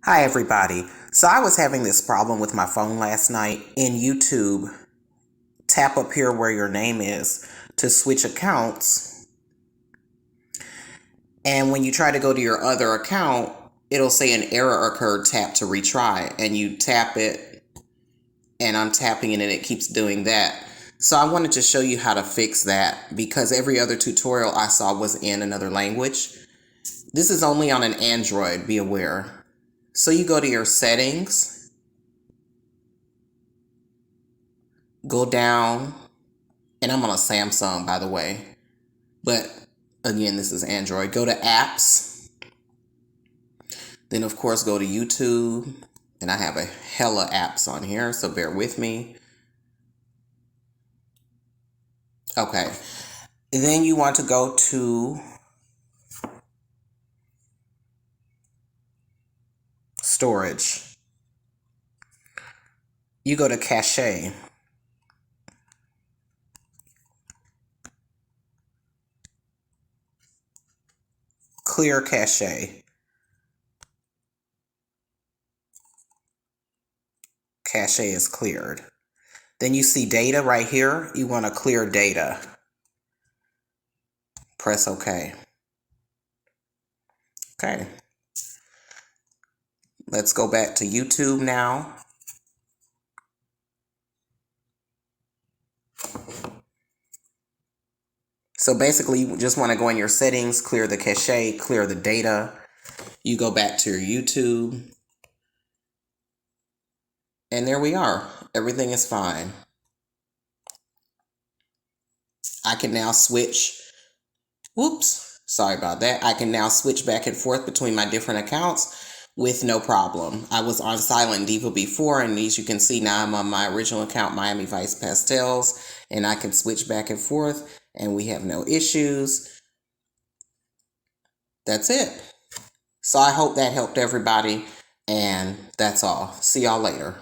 Hi everybody. So I was having this problem with my phone last night. In YouTube, tap up here where your name is to switch accounts. And when you try to go to your other account, it'll say an error occurred, tap to retry. And you tap it and I'm tapping it and it keeps doing that. So I wanted to show you how to fix that because every other tutorial I saw was in another language. This is only on an Android, be aware. So you go to your settings, go down, and I'm on a Samsung, by the way, but again, this is Android. Go to apps, then of course go to YouTube, and I have a hella apps on here, so bear with me. Okay, and then you want to go to storage. You go to cache. Clear cache. Cache is cleared. Then you see data right here. You want to clear data. Press OK. Okay. Let's go back to YouTube now. So basically, you just want to go in your settings, clear the cache, clear the data. You go back to your YouTube. And there we are. Everything is fine. I can now switch. Whoops. Sorry about that. I can now switch back and forth between my different accounts with no problem. I was on Silent Diva before, and as you can see now I'm on my original account, Miami Vice Pastels, and I can switch back and forth, and we have no issues. That's it. So I hope that helped everybody, and that's all. See y'all later.